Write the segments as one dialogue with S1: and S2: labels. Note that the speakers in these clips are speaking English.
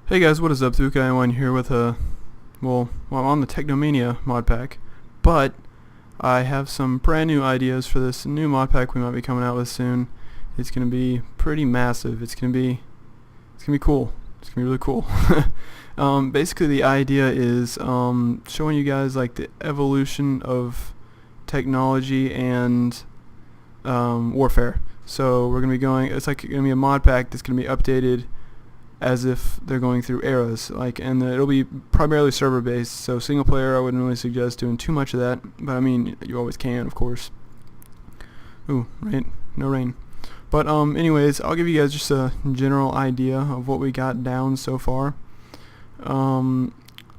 S1: Hey guys, what is up? Thukai1 here with I'm on the Technomania mod pack, but I have some brand new ideas for this new mod pack we might be coming out with soon. It's gonna be pretty massive. It's gonna be cool. It's gonna be really cool. Basically the idea is showing you guys like the evolution of technology and warfare. So we're gonna be going. It's like gonna be a mod pack that's gonna be updated as if they're going through eras, and it'll be primarily server based. So single player, I wouldn't really suggest doing too much of that, but I mean, you always can, of course. Ooh, rain, no rain. But anyways, I'll give you guys just a general idea of what we got down so far. I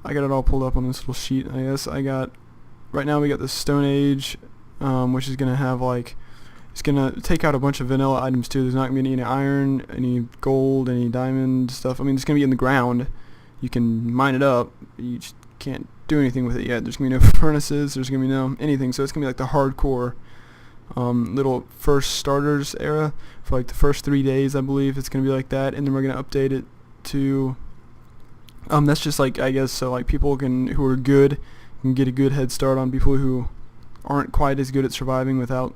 S1: got it all pulled up on this little sheet. I guess right now we got the Stone Age, which is gonna have it's gonna take out a bunch of vanilla items too. There's not gonna be any iron, any gold, any diamond stuff. I mean, it's gonna be in the ground. You can mine it up. You just can't do anything with it yet. There's gonna be no furnaces. There's gonna be no anything. So it's gonna be like the hardcore little first starters era for like the first 3 days, I believe. It's gonna be like that, and then we're gonna update it to. That's just like, I guess, so like people who are good can get a good head start on people who aren't quite as good at surviving without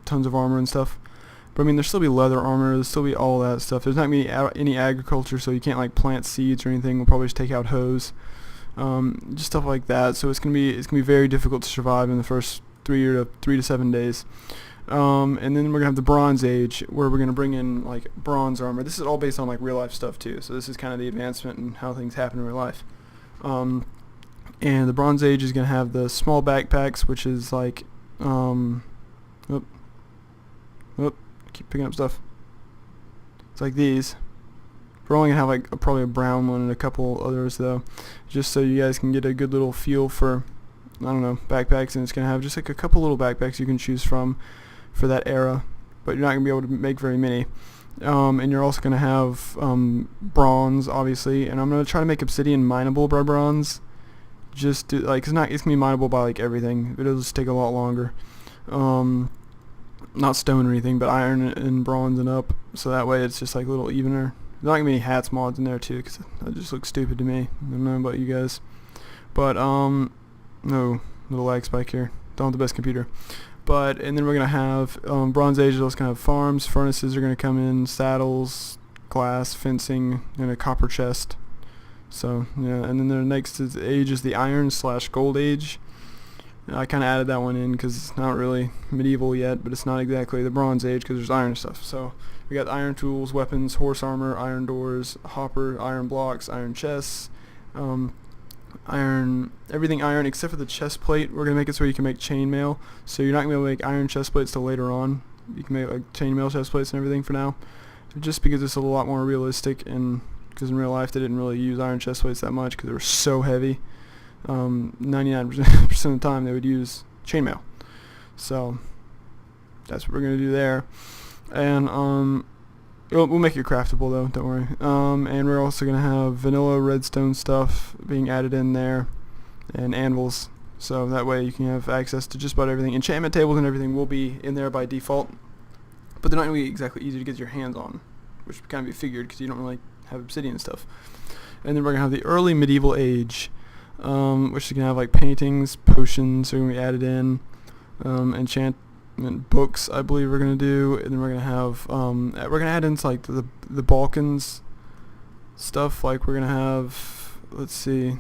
S1: tons of armor and stuff. But I mean, there'll still be leather armor, there'll still be all that stuff. There's not going to be any agriculture, so you can't like plant seeds or anything. We'll probably just take out hoes, just stuff like that. So it's gonna be very difficult to survive in the first 3 to 7 days. And then we're gonna have the Bronze Age, where we're gonna bring in like bronze armor. This is all based on like real life stuff too. So this is kind of the advancement in how things happen in real life. And the Bronze Age is gonna have the small backpacks, which is like keep picking up stuff. It's like these. We're only gonna have like probably a brown one and a couple others though, just so you guys can get a good little feel for, I don't know, backpacks. And it's gonna have just like a couple little backpacks you can choose from for that era, but you're not gonna be able to make very many. And you're also gonna have bronze, obviously, and I'm gonna try to make obsidian mineable by bronze. Just to, it's gonna be mineable by like everything, but it'll just take a lot longer. Not stone or anything, but iron and bronze and up, so that way it's just like a little evener. There's not gonna be any hats mods in there too, because that just looks stupid to me. I don't know about you guys, but no, little lag spike here. Don't have the best computer. But and then we're gonna have Bronze Age. Those kind of farms, furnaces are gonna come in, saddles, glass, fencing, and a copper chest. So yeah, and then the next age is the Iron/Gold Age. I kind of added that one in because it's not really medieval yet, but it's not exactly the Bronze Age because there's iron stuff. So we got iron tools, weapons, horse armor, iron doors, hopper, iron blocks, iron chests, everything iron except for the chest plate. We're gonna make it so you can make chainmail. So you're not gonna be able to make iron chest plates till later on. You can make like chainmail chest plates and everything for now, just because it's a lot more realistic, and because in real life they didn't really use iron chest plates that much because they were so heavy. 99% of the time they would use chainmail. So that's what we're gonna do there. And we'll make it craftable though, don't worry. And we're also gonna have vanilla redstone stuff being added in there, and anvils, so that way you can have access to just about everything. Enchantment tables and everything will be in there by default, but they're not gonna be exactly easy to get your hands on, which can kind of be figured because you don't really have obsidian stuff. And then we're gonna have the early medieval age, which is gonna have like paintings, potions are gonna be added in, enchantment books I believe we're gonna do, and then we're gonna have we're gonna add in like the Balkans stuff. Like we're gonna have, let's see,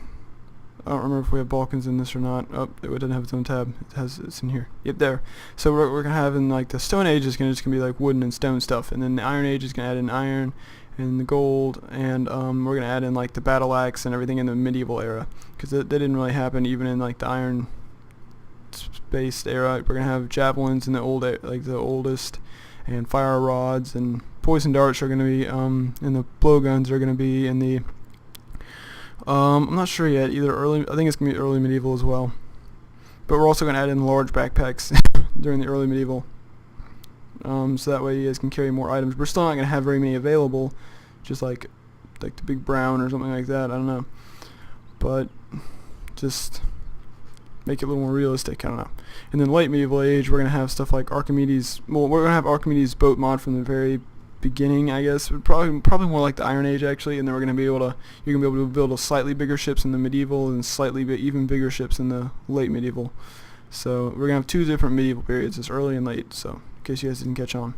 S1: I don't remember if we have Balkans in this or not. Oh, it doesn't have its own tab. It's in here. Yep, there. So we're gonna have in like the Stone Age is just gonna be like wooden and stone stuff, and then the Iron Age is gonna add in iron and the gold, and we're gonna add in like the battle axe and everything in the medieval era, because that didn't really happen even in like the iron based era. We're gonna have javelins in the the oldest, and fire rods and poison darts are gonna be and the blowguns are gonna be in the I'm not sure yet, either early, I think it's gonna be early medieval as well, but we're also gonna add in large backpacks during the early medieval. So that way you guys can carry more items. We're still not going to have very many available, just like the big brown or something like that, I don't know. But just make it a little more realistic, I don't know. And then late medieval age, we're going to have stuff like Archimedes. Well, we're going to have Archimedes boat mod from the very beginning, I guess. Probably more like the Iron Age actually, and then you're gonna be able to build a slightly bigger ships in the medieval and even bigger ships in the late medieval. So we're gonna have two different medieval periods, it's early and late. So in case you guys didn't catch on,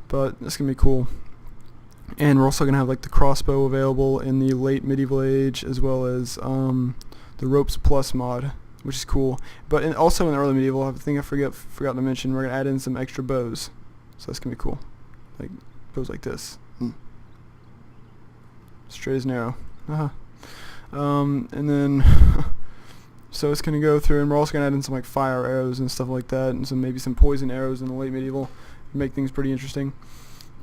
S1: but that's gonna be cool. And we're also gonna have like the crossbow available in the late medieval age, as well as the ropes plus mod, which is cool. But also in the early medieval, I think I forgot to mention, we're gonna add in some extra bows. So that's gonna be cool, like bows like this, straight as an arrow. And then so it's gonna go through, and we're also gonna add in some like fire arrows and stuff like that, and maybe some poison arrows in the late medieval, make things pretty interesting.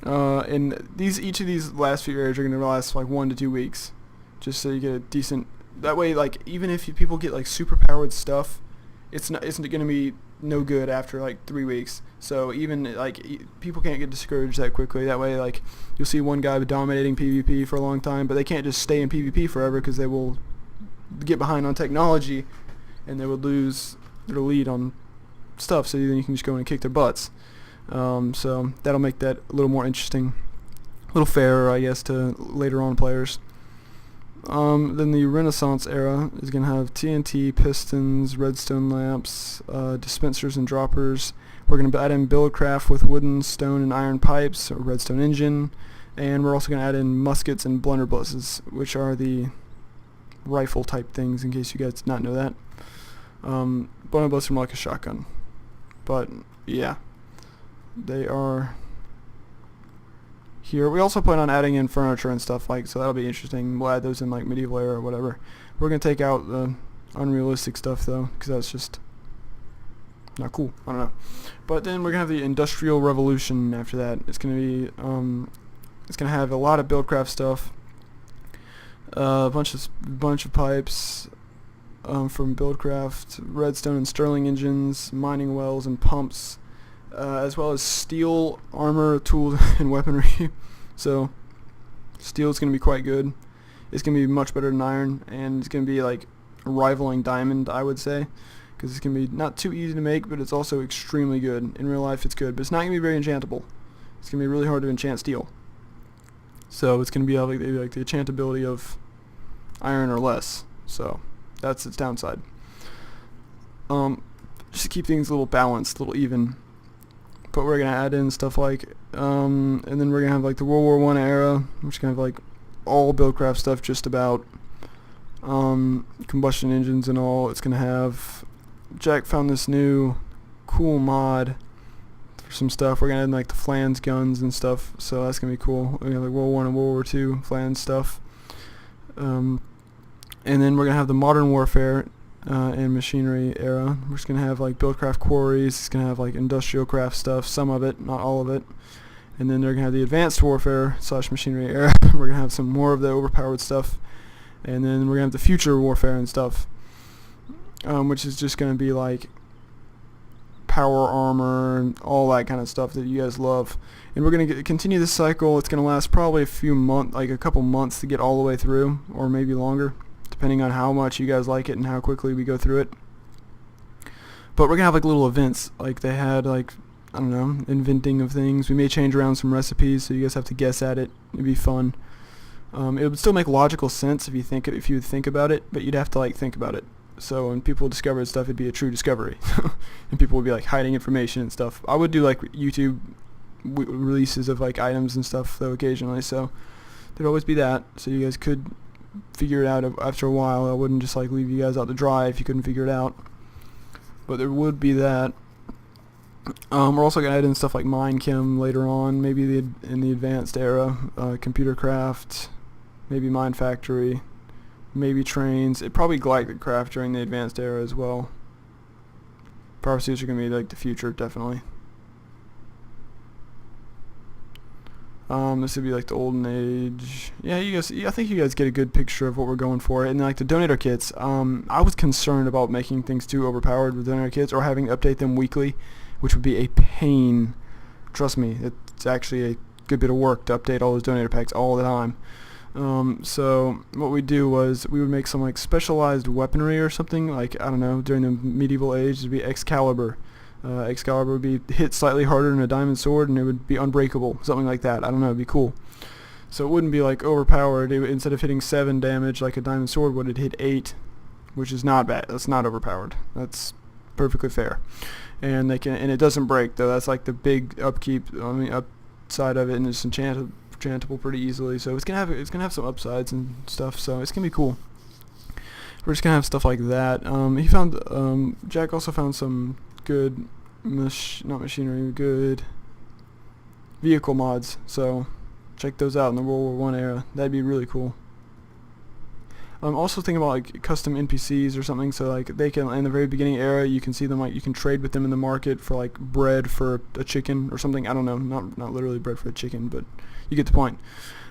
S1: And each of these last few areas are gonna last like 1 to 2 weeks, just so you get a decent. That way, like even if people get like super powered stuff, it's gonna be no good after like 3 weeks. So even like people can't get discouraged that quickly. That way, like you'll see one guy dominating PvP for a long time, but they can't just stay in PvP forever because they will get behind on technology, and they would lose their lead on stuff. So then you can just go in and kick their butts. So that'll make that a little more interesting, a little fairer, I guess, to later on players. Then the Renaissance era is going to have TNT, pistons, redstone lamps, dispensers and droppers. We're going to add in buildcraft with wooden, stone, and iron pipes, a redstone engine, and we're also going to add in muskets and blunderbusses, which are the rifle type things, in case you guys did not know that. Blunderbuss are more like a shotgun, but yeah, they are here. We also plan on adding in furniture and stuff, so that'll be interesting. We'll add those in like medieval era or whatever. We're gonna take out the unrealistic stuff though, because that's just not cool. I don't know. But then we're gonna have the Industrial Revolution after that. It's gonna be it's gonna have a lot of buildcraft stuff, a bunch of pipes from buildcraft, redstone and sterling engines, mining wells and pumps, as well as steel, armor, tools, and weaponry. So steel is going to be quite good. It's going to be much better than iron, and it's going to be like rivaling diamond, I would say, because it's going to be not too easy to make, but it's also extremely good. In real life it's good, but it's not going to be very enchantable. It's going to be really hard to enchant steel. So it's going to be like the enchantability of iron or less. So that's its downside. Just to keep things a little balanced, a little even. But we're gonna add in stuff like, and then we're gonna have like the World War I era, which is gonna have like all buildcraft stuff, just about combustion engines and all. It's gonna have. Jack found this new cool mod for some stuff. We're gonna add in like the flans guns and stuff, so that's gonna be cool. We're gonna have like World War I and World War II flans stuff, and then we're gonna have the modern warfare and machinery era. We're just gonna have like buildcraft quarries. It's gonna have like industrial craft stuff, some of it, not all of it. And then they're gonna have the advanced warfare / machinery era. We're gonna have some more of the overpowered stuff, and then we're gonna have the future warfare and stuff, which is just gonna be like power armor and all that kind of stuff that you guys love. And we're gonna continue this cycle. It's gonna last probably a couple months to get all the way through, or maybe longer, depending on how much you guys like it and how quickly we go through it. But we're gonna have like little events, like they had like, I don't know, inventing of things. We may change around some recipes, so you guys have to guess at it. It'd be fun. It would still make logical sense if you would think about it, but you'd have to like think about it. So when people discovered stuff, it'd be a true discovery, and people would be like hiding information and stuff. I would do like YouTube releases of like items and stuff though occasionally, so there'd always be that, so you guys could figure it out after a while. I wouldn't just like leave you guys out to dry if you couldn't figure it out, but there would be that. We're also gonna add in stuff like mine chem later on, maybe in the advanced era, computer craft, maybe mine factory, maybe trains. It probably glycol craft during the advanced era as well. Power suits are gonna be like the future, definitely. This would be like the olden age. Yeah, I think you guys get a good picture of what we're going for. And like the donator kits, I was concerned about making things too overpowered with donator kits, or having to update them weekly, which would be a pain. Trust me, it's actually a good bit of work to update all those donator packs all the time. So what we do was we would make some like specialized weaponry or something, like, I don't know, during the medieval age it'd be Excalibur. Excalibur would be hit slightly harder than a diamond sword, and it would be unbreakable, something like that. I don't know, it'd be cool. So it wouldn't be like overpowered. Instead of hitting 7 damage like a diamond sword would, it hit 8, which is not bad. That's not overpowered. That's perfectly fair. And it doesn't break though. That's like the big upkeep. I mean, upside of it, and it's enchantable pretty easily. So it's gonna have some upsides and stuff. So it's gonna be cool. We're just gonna have stuff like that. Jack also found some good good vehicle mods. So check those out in the World War I era. That'd be really cool. I'm also thinking about like custom NPCs or something, so like they can, in the very beginning era, you can see them, like you can trade with them in the market for like bread for a chicken or something. I don't know, not literally bread for a chicken, but you get the point.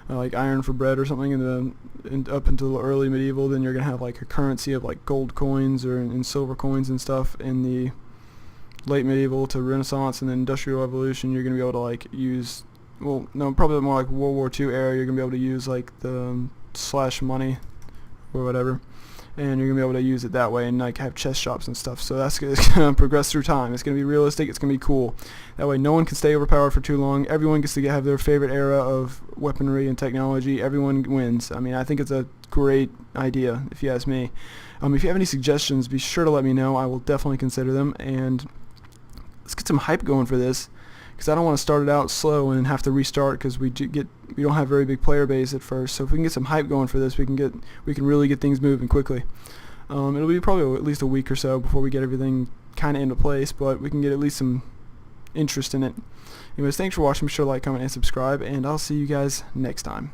S1: Like iron for bread or something, and up until early medieval, then you're gonna have like a currency of like gold coins and silver coins and stuff. In the late medieval to Renaissance and then Industrial Revolution, you're gonna be able to like use, well, no, probably more like World War II era, you're gonna be able to use like the slash money or whatever, and you're gonna be able to use it that way and like have chest shops and stuff. So it's gonna progress through time. It's gonna be realistic. It's gonna be cool. That way, no one can stay overpowered for too long. Everyone gets to have their favorite era of weaponry and technology. Everyone wins. I mean, I think it's a great idea, if you ask me. If you have any suggestions, be sure to let me know. I will definitely consider them. And let's get some hype going for this, because I don't want to start it out slow and have to restart because we don't have a very big player base at first. So if we can get some hype going for this, we can really get things moving quickly. It'll be probably at least a week or so before we get everything kind of into place, but we can get at least some interest in it. Anyways, thanks for watching. Be sure to like, comment, and subscribe, and I'll see you guys next time.